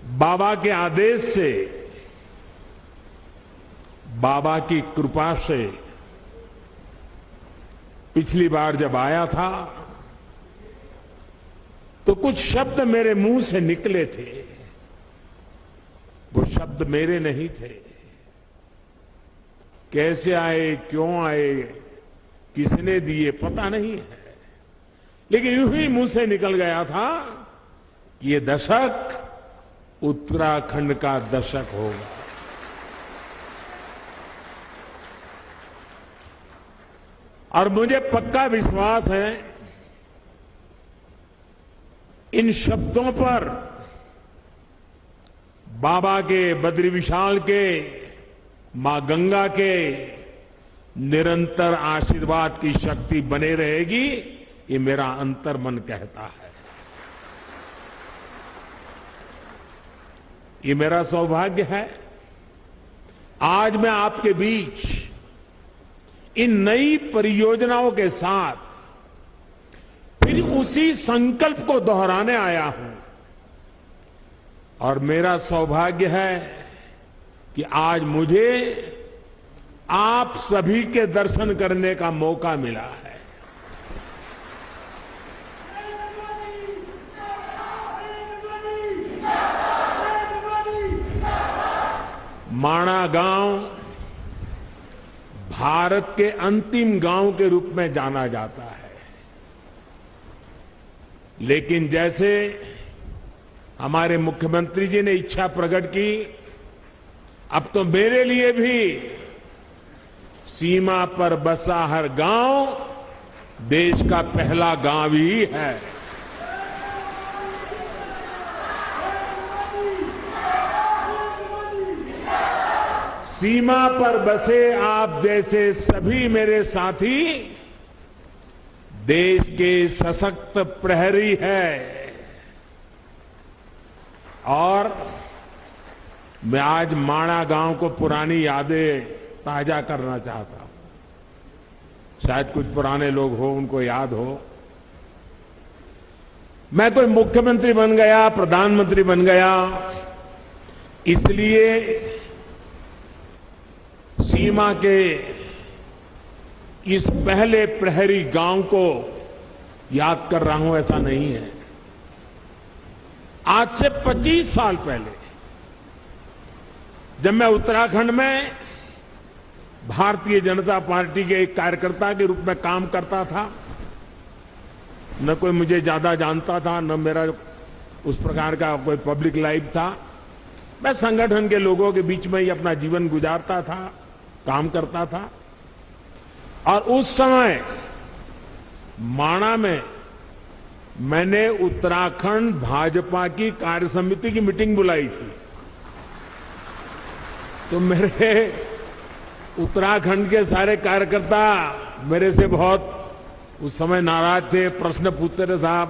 बाबा के आदेश से, बाबा की कृपा से पिछली बार जब आया था तो कुछ शब्द मेरे मुंह से निकले थे। वो शब्द मेरे नहीं थे। कैसे आए, क्यों आए, किसने दिए, पता नहीं है, लेकिन यूं ही मुंह से निकल गया था कि ये दशक उत्तराखंड का दशक होगा। और मुझे पक्का विश्वास है इन शब्दों पर बाबा के, बद्री विशाल के, मां गंगा के निरंतर आशीर्वाद की शक्ति बने रहेगी, ये मेरा अंतर्मन कहता है। ये मेरा सौभाग्य है आज मैं आपके बीच इन नई परियोजनाओं के साथ फिर उसी संकल्प को दोहराने आया हूं। और मेरा सौभाग्य है कि आज मुझे आप सभी के दर्शन करने का मौका मिला है। माणा गांव भारत के अंतिम गांव के रूप में जाना जाता है, लेकिन जैसे हमारे मुख्यमंत्री जी ने इच्छा प्रकट की, अब तो मेरे लिए भी सीमा पर बसा हर गांव देश का पहला गांव ही है। सीमा पर बसे आप जैसे सभी मेरे साथी देश के सशक्त प्रहरी है। और मैं आज माणा गांव को पुरानी यादें ताजा करना चाहता हूं। शायद कुछ पुराने लोग हो, उनको याद हो, मैं कोई मुख्यमंत्री बन गया, प्रधानमंत्री बन गया, इसलिए सीमा के इस पहले प्रहरी गांव को याद कर रहा हूं, ऐसा नहीं है। आज से 25 साल पहले जब मैं उत्तराखंड में भारतीय जनता पार्टी के एक कार्यकर्ता के रूप में काम करता था, न कोई मुझे ज्यादा जानता था, न मेरा उस प्रकार का कोई पब्लिक लाइफ था। मैं संगठन के लोगों के बीच में ही अपना जीवन गुजारता था, काम करता था। और उस समय माणा में मैंने उत्तराखंड भाजपा की कार्य समिति की मीटिंग बुलाई थी। तो मेरे उत्तराखंड के सारे कार्यकर्ता मेरे से बहुत उस समय नाराज थे, प्रश्न पूछते थे, साहब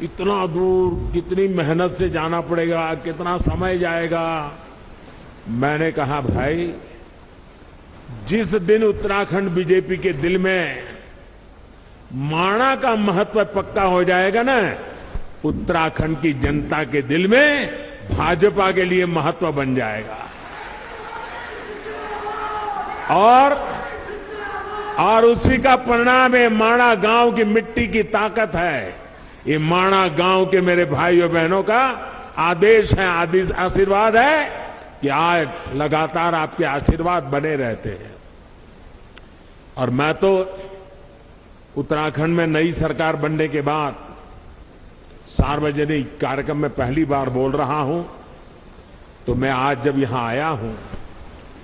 इतना दूर कितनी मेहनत से जाना पड़ेगा, कितना समय जाएगा। मैंने कहा, भाई जिस दिन उत्तराखंड बीजेपी के दिल में माणा का महत्व पक्का हो जाएगा ना, उत्तराखंड की जनता के दिल में भाजपा के लिए महत्व बन जाएगा। और उसी का परिणाम है माणा गांव की मिट्टी की ताकत है। ये माणा गांव के मेरे भाइयों बहनों का आदेश है, आशीर्वाद है कि आज लगातार आपके आशीर्वाद बने रहते हैं। और मैं तो उत्तराखंड में नई सरकार बनने के बाद सार्वजनिक कार्यक्रम में पहली बार बोल रहा हूं, तो मैं आज जब यहां आया हूं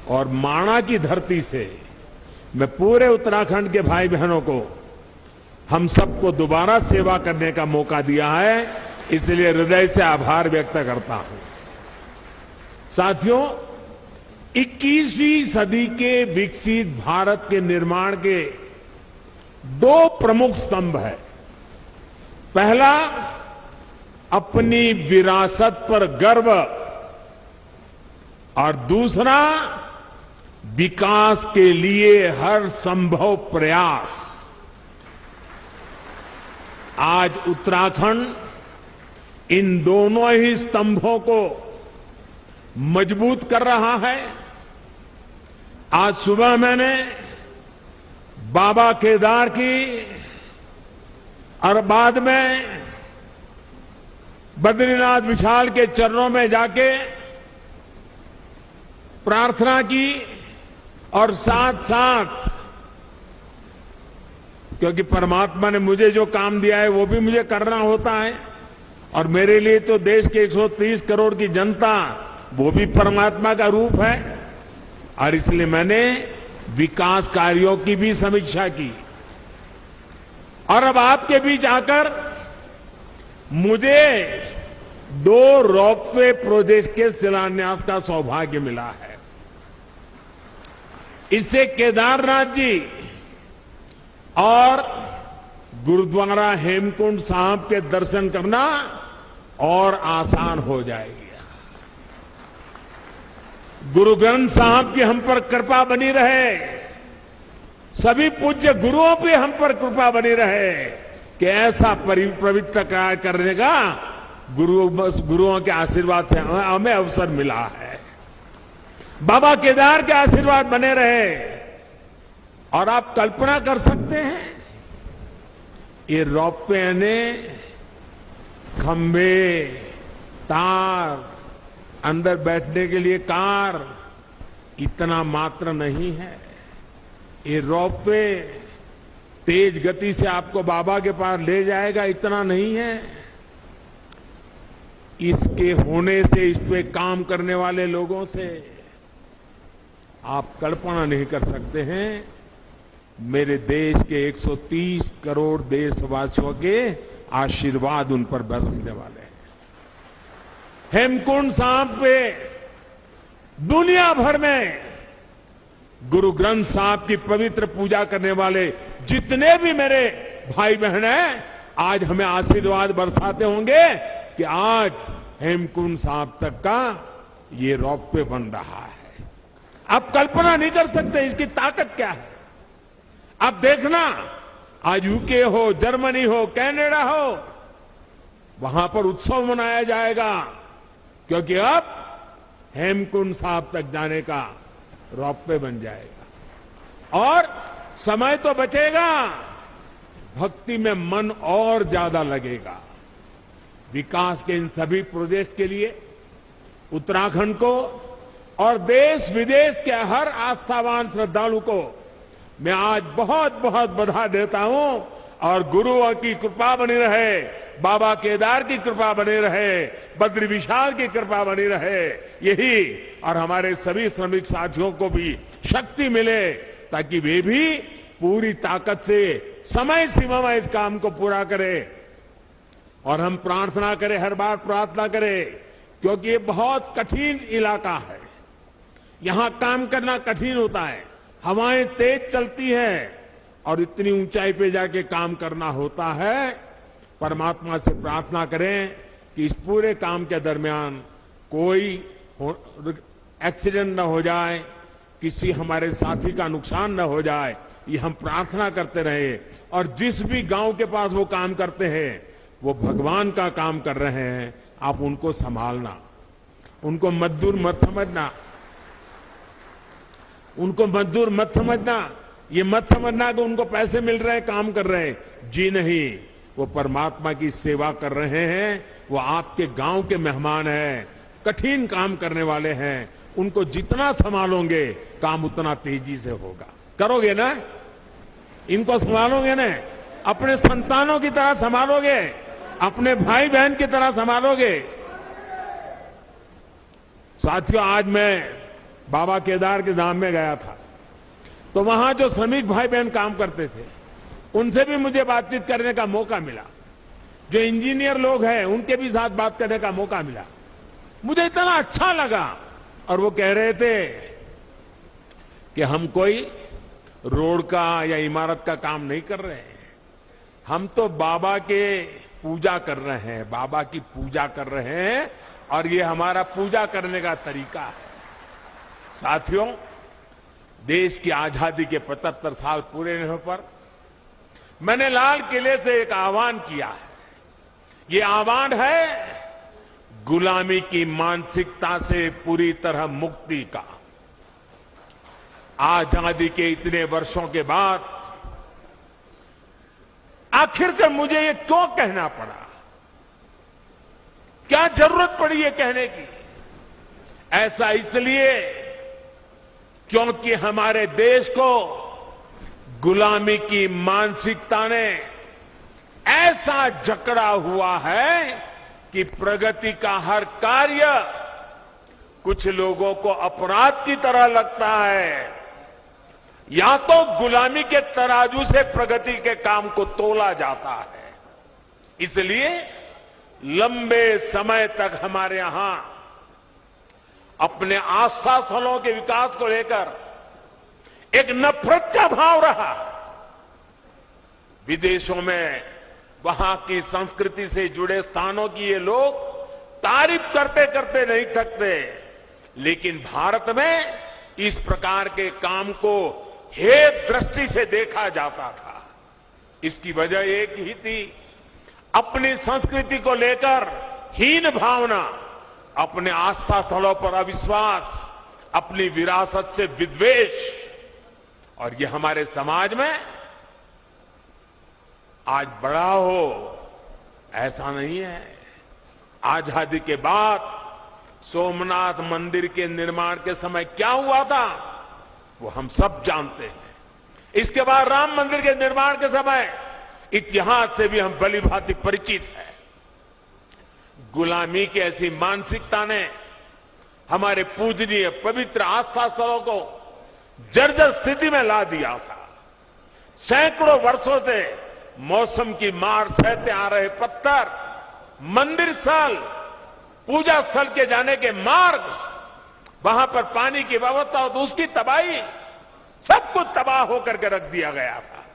और माणा की धरती से मैं पूरे उत्तराखंड के भाई बहनों को, हम सबको दोबारा सेवा करने का मौका दिया है, इसलिए हृदय से आभार व्यक्त करता हूं। साथियों, 21वीं सदी के विकसित भारत के निर्माण के दो प्रमुख स्तंभ है। पहला, अपनी विरासत पर गर्व, और दूसरा, विकास के लिए हर संभव प्रयास। आज उत्तराखंड इन दोनों ही स्तंभों को मजबूत कर रहा है। आज सुबह मैंने बाबा केदार की और बाद में बद्रीनाथ विशाल के चरणों में जाके प्रार्थना की और साथ साथ, क्योंकि परमात्मा ने मुझे जो काम दिया है वो भी मुझे करना होता है, और मेरे लिए तो देश के 130 करोड़ की जनता वो भी परमात्मा का रूप है, और इसलिए मैंने विकास कार्यों की भी समीक्षा की। और अब आपके बीच आकर मुझे 2 रोपवे प्रोजेक्ट के शिलान्यास का सौभाग्य मिला है। इससे केदारनाथ जी और गुरुद्वारा हेमकुंड साहब के दर्शन करना और आसान हो जाएगा। गुरु ग्रंथ साहब की हम पर कृपा बनी रहे, सभी पूज्य गुरुओं पे हम पर कृपा बनी रहे कि ऐसा पवित्र कार्य करने का गुरुओं के आशीर्वाद से हमें अवसर मिला है। बाबा केदार के आशीर्वाद बने रहे। और आप कल्पना कर सकते हैं, ये रोपवे ने खंभे, तार, अंदर बैठने के लिए कार, इतना मात्र नहीं है। ये रोपवे तेज गति से आपको बाबा के पास ले जाएगा, इतना नहीं है। इसके होने से, इस पे काम करने वाले लोगों से आप कल्पना नहीं कर सकते हैं मेरे देश के 130 करोड़ देशवासियों के आशीर्वाद उन पर बरसने वाले हैं। हेमकुंड साहब पे दुनिया भर में गुरु ग्रंथ साहब की पवित्र पूजा करने वाले जितने भी मेरे भाई बहन हैं, आज हमें आशीर्वाद बरसाते होंगे कि आज हेमकुंड साहब तक का ये रोपवे बन रहा है। आप कल्पना नहीं कर सकते इसकी ताकत क्या है। आप देखना, आज यूके हो, जर्मनी हो, कनाडा हो, वहां पर उत्सव मनाया जाएगा, क्योंकि अब हेमकुंड साहब तक जाने का रोपवे बन जाएगा। और समय तो बचेगा, भक्ति में मन और ज्यादा लगेगा। विकास के इन सभी प्रोजेक्ट के लिए उत्तराखंड को और देश विदेश के हर आस्थावान श्रद्धालु को मैं आज बहुत बहुत बधाई देता हूं। और गुरुओं की कृपा बनी रहे, बाबा केदार की कृपा बनी रहे, बद्री विशाल की कृपा बनी रहे, यही, और हमारे सभी श्रमिक साथियों को भी शक्ति मिले ताकि वे भी पूरी ताकत से समय सीमा में इस काम को पूरा करें। और हम प्रार्थना करें, हर बार प्रार्थना करें, क्योंकि ये बहुत कठिन इलाका है, यहां काम करना कठिन होता है, हवाएं तेज चलती हैं और इतनी ऊंचाई पे जाके काम करना होता है। परमात्मा से प्रार्थना करें कि इस पूरे काम के दरमियान कोई एक्सीडेंट न हो जाए, किसी हमारे साथी का नुकसान न हो जाए, ये हम प्रार्थना करते रहे। और जिस भी गांव के पास वो काम करते हैं, वो भगवान का काम कर रहे हैं, आप उनको संभालना, उनको मजदूर मत समझना, उनको मजदूर मत समझना, ये मत समझना कि उनको पैसे मिल रहे हैं, काम कर रहे हैं। जी नहीं, वो परमात्मा की सेवा कर रहे हैं, वो आपके गांव के मेहमान हैं, कठिन काम करने वाले हैं। उनको जितना संभालोगे काम उतना तेजी से होगा। करोगे ना, इनको संभालोगे ना, अपने संतानों की तरह संभालोगे, अपने भाई बहन की तरह संभालोगे। साथियों, आज मैं बाबा केदार के धाम में गया था, तो वहां जो श्रमिक भाई बहन काम करते थे, उनसे भी मुझे बातचीत करने का मौका मिला। जो इंजीनियर लोग हैं, उनके भी साथ बात करने का मौका मिला। मुझे इतना अच्छा लगा। और वो कह रहे थे कि हम कोई रोड का या इमारत का काम नहीं कर रहे हैं, हम तो बाबा के पूजा कर रहे हैं, बाबा की पूजा कर रहे हैं, और ये हमारा पूजा करने का तरीका है। साथियों, देश की आजादी के 75 साल पूरे होने पर मैंने लाल किले से एक आह्वान किया है। ये आह्वान है गुलामी की मानसिकता से पूरी तरह मुक्ति का। आजादी के इतने वर्षों के बाद आखिरकार मुझे ये क्यों कहना पड़ा? क्या जरूरत पड़ी ये कहने की? ऐसा इसलिए क्योंकि हमारे देश को गुलामी की मानसिकता ने ऐसा जकड़ा हुआ है कि प्रगति का हर कार्य कुछ लोगों को अपराध की तरह लगता है। या तो गुलामी के तराजू से प्रगति के काम को तोला जाता है। इसलिए लंबे समय तक हमारे यहां अपने आस्था स्थलों के विकास को लेकर एक नफरत का भाव रहा। विदेशों में वहां की संस्कृति से जुड़े स्थानों की ये लोग तारीफ करते करते नहीं थकते, लेकिन भारत में इस प्रकार के काम को हेय दृष्टि से देखा जाता था। इसकी वजह एक ही थी, अपनी संस्कृति को लेकर हीन भावना, अपने आस्था स्थलों पर अविश्वास, अपनी विरासत से विद्वेष। और ये हमारे समाज में आज बड़ा हो ऐसा नहीं है। आजादी के बाद सोमनाथ मंदिर के निर्माण के समय क्या हुआ था वो हम सब जानते हैं। इसके बाद राम मंदिर के निर्माण के समय इतिहास से भी हम भली भांति परिचित हैं। गुलामी की ऐसी मानसिकता ने हमारे पूजनीय पवित्र आस्था स्थलों को जर्जर स्थिति में ला दिया था। सैकड़ों वर्षों से मौसम की मार सहते आ रहे पत्थर, मंदिर स्थल, पूजा स्थल के जाने के मार्ग, वहां पर पानी की व्यवस्था और उसकी तबाही, सब कुछ तबाह होकर के रख दिया गया था।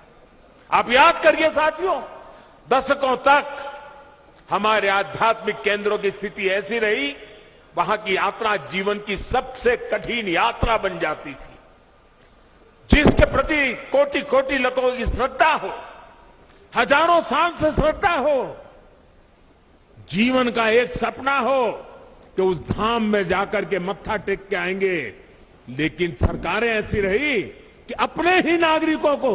आप याद करिए साथियों, दशकों तक हमारे आध्यात्मिक केंद्रों की स्थिति ऐसी रही, वहां की यात्रा जीवन की सबसे कठिन यात्रा बन जाती थी। जिसके प्रति कोटि कोटि लोगों की श्रद्धा हो, हजारों साल से श्रद्धा हो, जीवन का एक सपना हो कि उस धाम में जाकर के मत्था टेक के आएंगे, लेकिन सरकारें ऐसी रही कि अपने ही नागरिकों को